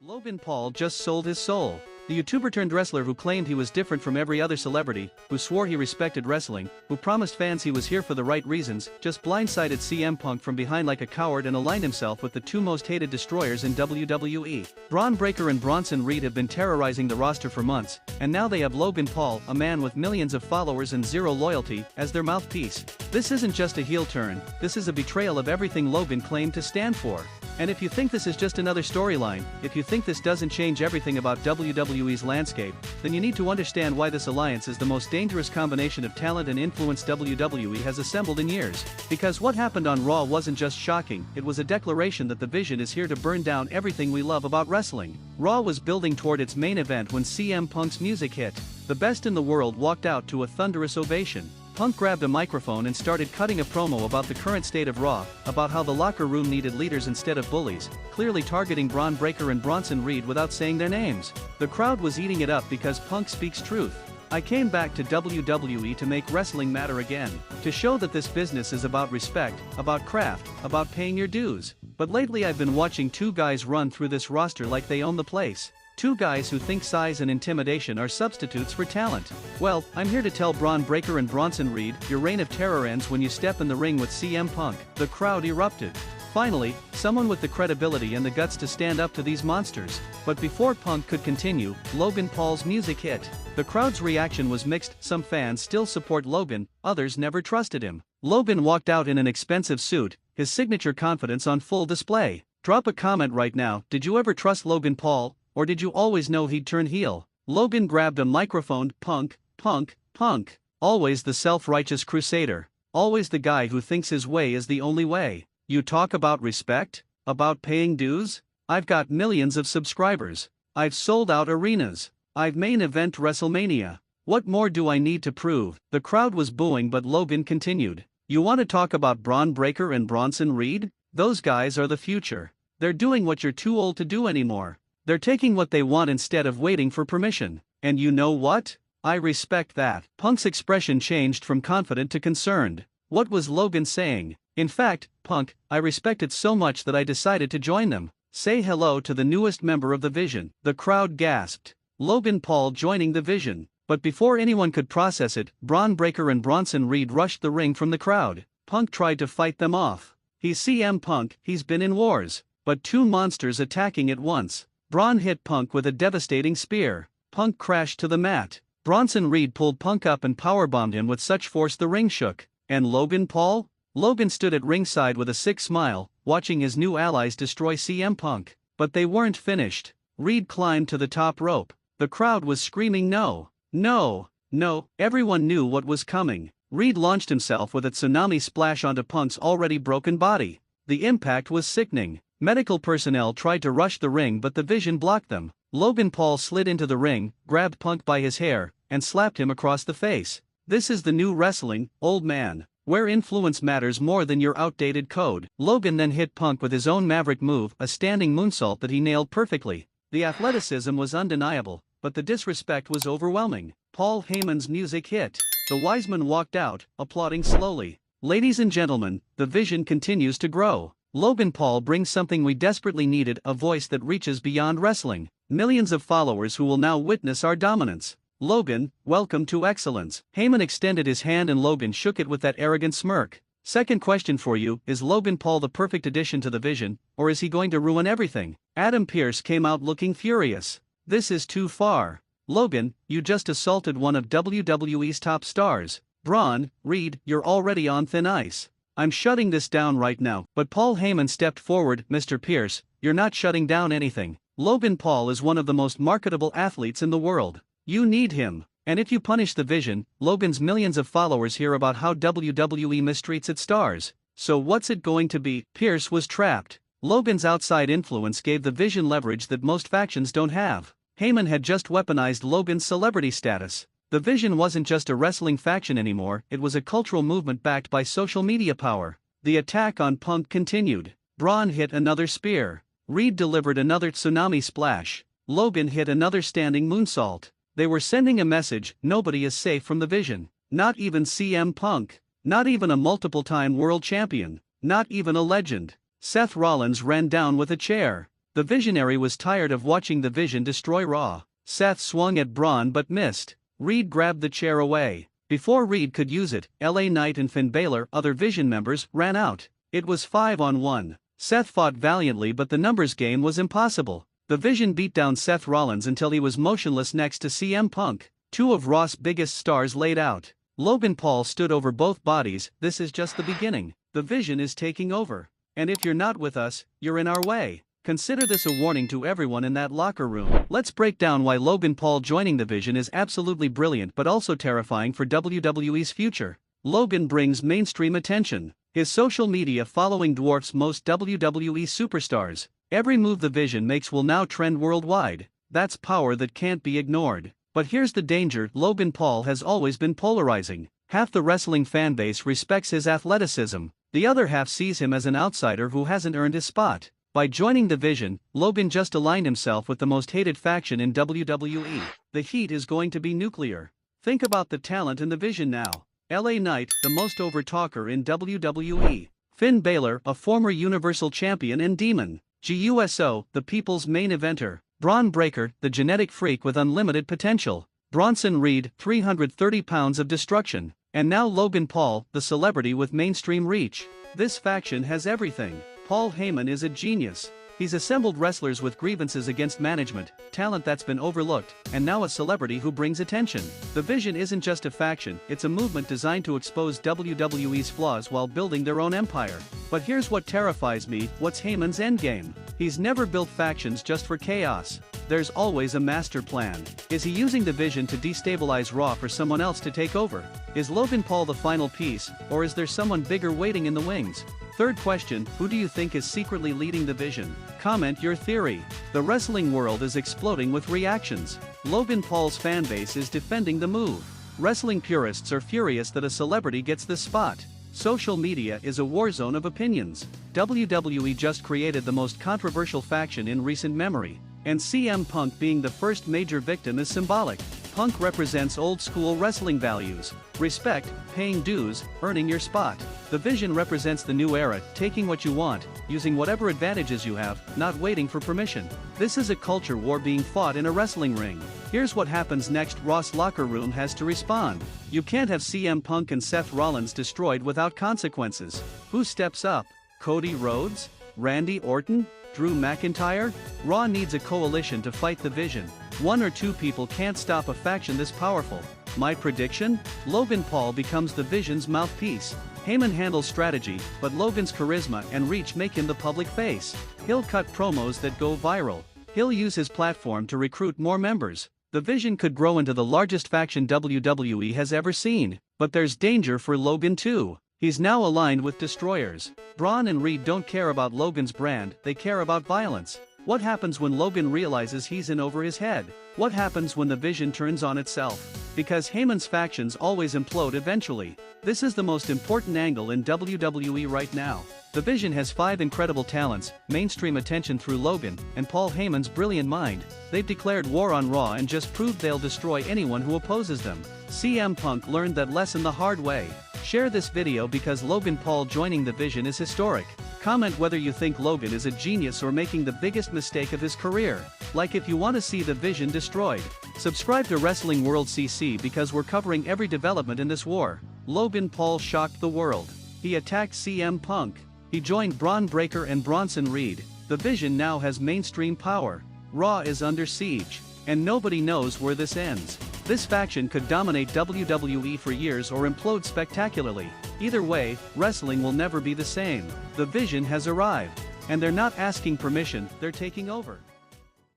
Logan Paul just sold his soul. The YouTuber-turned-wrestler who claimed he was different from every other celebrity, who swore he respected wrestling, who promised fans he was here for the right reasons, just blindsided CM Punk from behind like a coward and aligned himself with the two most hated destroyers in WWE. Bron Breakker and Bronson Reed have been terrorizing the roster for months, and now they have Logan Paul, a man with millions of followers and zero loyalty, as their mouthpiece. This isn't just a heel turn, this is a betrayal of everything Logan claimed to stand for. And if you think this is just another storyline, if you think this doesn't change everything about WWE's landscape, then you need to understand why this alliance is the most dangerous combination of talent and influence WWE has assembled in years. Because what happened on Raw wasn't just shocking, it was a declaration that the Vision is here to burn down everything we love about wrestling. Raw was building toward its main event when CM Punk's music hit. The best in the world walked out to a thunderous ovation. Punk grabbed a microphone and started cutting a promo about the current state of Raw, about how the locker room needed leaders instead of bullies, clearly targeting Bron Breakker and Bronson Reed without saying their names. The crowd was eating it up because Punk speaks truth. I came back to WWE to make wrestling matter again, to show that this business is about respect, about craft, about paying your dues. But lately I've been watching two guys run through this roster like they own the place. Two guys who think size and intimidation are substitutes for talent. Well, I'm here to tell Bron Breakker and Bronson Reed, your reign of terror ends when you step in the ring with CM Punk. The crowd erupted. Finally, someone with the credibility and the guts to stand up to these monsters. But before Punk could continue, Logan Paul's music hit. The crowd's reaction was mixed. Some fans still support Logan, others never trusted him. Logan walked out in an expensive suit, his signature confidence on full display. Drop a comment right now. Did you ever trust Logan Paul? Or did you always know he'd turn heel? Logan grabbed a microphone. Punk, Punk, Punk. Always the self-righteous crusader. Always the guy who thinks his way is the only way. You talk about respect? About paying dues? I've got millions of subscribers. I've sold out arenas. I've main event WrestleMania. What more do I need to prove? The crowd was booing, but Logan continued. You want to talk about Bron Breakker and Bronson Reed? Those guys are the future. They're doing what you're too old to do anymore. They're taking what they want instead of waiting for permission. And you know what? I respect that. Punk's expression changed from confident to concerned. What was Logan saying? In fact, Punk, I respect it so much that I decided to join them. Say hello to the newest member of the Vision. The crowd gasped. Logan Paul joining the Vision. But before anyone could process it, Bron Breakker and Bronson Reed rushed the ring from the crowd. Punk tried to fight them off. He's CM Punk, he's been in wars. But two monsters attacking at once. Bron hit Punk with a devastating spear. Punk crashed to the mat. Bronson Reed pulled Punk up and powerbombed him with such force the ring shook. And Logan Paul? Logan stood at ringside with a sick smile, watching his new allies destroy CM Punk. But they weren't finished. Reed climbed to the top rope. The crowd was screaming no, no, no. Everyone knew what was coming. Reed launched himself with a tsunami splash onto Punk's already broken body. The impact was sickening. Medical personnel tried to rush the ring, but the Vision blocked them. Logan Paul slid into the ring, grabbed Punk by his hair, and slapped him across the face. This is the new wrestling, old man, where influence matters more than your outdated code. Logan then hit Punk with his own maverick move, a standing moonsault that he nailed perfectly. The athleticism was undeniable, but the disrespect was overwhelming. Paul Heyman's music hit. The Wiseman walked out, applauding slowly. Ladies and gentlemen, the Vision continues to grow. Logan Paul brings something we desperately needed, a voice that reaches beyond wrestling. Millions of followers who will now witness our dominance. Logan, welcome to excellence. Heyman extended his hand and Logan shook it with that arrogant smirk. Second question for you, is Logan Paul the perfect addition to the Vision, or is he going to ruin everything? Adam Pearce came out looking furious. This is too far. Logan, you just assaulted one of WWE's top stars. Bron Reed, you're already on thin ice. I'm shutting this down right now. But Paul Heyman stepped forward. Mr. Pearce, you're not shutting down anything. Logan Paul is one of the most marketable athletes in the world. You need him. And if you punish the Vision, Logan's millions of followers hear about how WWE mistreats its stars. So what's it going to be? Pearce was trapped. Logan's outside influence gave the Vision leverage that most factions don't have. Heyman had just weaponized Logan's celebrity status. The Vision wasn't just a wrestling faction anymore, it was a cultural movement backed by social media power. The attack on Punk continued. Bron hit another spear. Reed delivered another tsunami splash. Logan hit another standing moonsault. They were sending a message: nobody is safe from the Vision. Not even CM Punk. Not even a multiple-time world champion. Not even a legend. Seth Rollins ran down with a chair. The Visionary was tired of watching the Vision destroy Raw. Seth swung at Bron but missed. Reed grabbed the chair away. Before Reed could use it, LA Knight and Finn Balor, other Vision members, ran out. It was 5-on-1. Seth fought valiantly but the numbers game was impossible. The Vision beat down Seth Rollins until he was motionless next to CM Punk. Two of Raw's biggest stars laid out. Logan Paul stood over both bodies. This is just the beginning. The Vision is taking over. And if you're not with us, you're in our way. Consider this a warning to everyone in that locker room. Let's break down why Logan Paul joining the Vision is absolutely brilliant but also terrifying for WWE's future. Logan brings mainstream attention. His social media following dwarfs most WWE superstars. Every move the Vision makes will now trend worldwide. That's power that can't be ignored. But here's the danger: Logan Paul has always been polarizing. Half the wrestling fanbase respects his athleticism. The other half sees him as an outsider who hasn't earned his spot. By joining the Vision, Logan just aligned himself with the most hated faction in WWE. The heat is going to be nuclear. Think about the talent in the Vision now. LA Knight, the most over talker in WWE. Finn Balor, a former Universal Champion and Demon. GUSO, the people's main eventer. Bron Breakker, the genetic freak with unlimited potential. Bronson Reed, 330 pounds of destruction. And now Logan Paul, the celebrity with mainstream reach. This faction has everything. Paul Heyman is a genius. He's assembled wrestlers with grievances against management, talent that's been overlooked, and now a celebrity who brings attention. The Vision isn't just a faction, it's a movement designed to expose WWE's flaws while building their own empire. But here's what terrifies me: what's Heyman's endgame? He's never built factions just for chaos. There's always a master plan. Is he using the Vision to destabilize Raw for someone else to take over? Is Logan Paul the final piece, or is there someone bigger waiting in the wings? Third question: who do you think is secretly leading the Vision? Comment your theory. The wrestling world is exploding with reactions. Logan Paul's fanbase is defending the move. Wrestling purists are furious that a celebrity gets this spot. Social media is a war zone of opinions. WWE just created the most controversial faction in recent memory. And CM Punk being the first major victim is symbolic. Punk represents old-school wrestling values: respect, paying dues, earning your spot. The Vision represents the new era: taking what you want, using whatever advantages you have, not waiting for permission. This is a culture war being fought in a wrestling ring. Here's what happens next: Raw's locker room has to respond. You can't have CM Punk and Seth Rollins destroyed without consequences. Who steps up? Cody Rhodes? Randy Orton? Drew McIntyre? Raw needs a coalition to fight the Vision. One or two people can't stop a faction this powerful. My prediction? Logan Paul becomes the Vision's mouthpiece. Heyman handles strategy, but Logan's charisma and reach make him the public face. He'll cut promos that go viral. He'll use his platform to recruit more members. The Vision could grow into the largest faction WWE has ever seen. But there's danger for Logan too. He's now aligned with destroyers. Bron and Reed don't care about Logan's brand, they care about violence. What happens when Logan realizes he's in over his head? What happens when the Vision turns on itself? Because Heyman's factions always implode eventually. This is the most important angle in WWE right now. The Vision has 5 incredible talents, mainstream attention through Logan, and Paul Heyman's brilliant mind. They've declared war on Raw and just proved they'll destroy anyone who opposes them. CM Punk learned that lesson the hard way. Share this video because Logan Paul joining the Vision is historic. Comment whether you think Logan is a genius or making the biggest mistake of his career. Like if you want to see the Vision destroyed. Subscribe to Wrestling World CC because we're covering every development in this war. Logan Paul shocked the world. He attacked CM Punk. He joined Bron Breakker and Bronson Reed. The Vision now has mainstream power. Raw is under siege. And nobody knows where this ends. This faction could dominate WWE for years or implode spectacularly. Either way, wrestling will never be the same. The Vision has arrived. And they're not asking permission, they're taking over.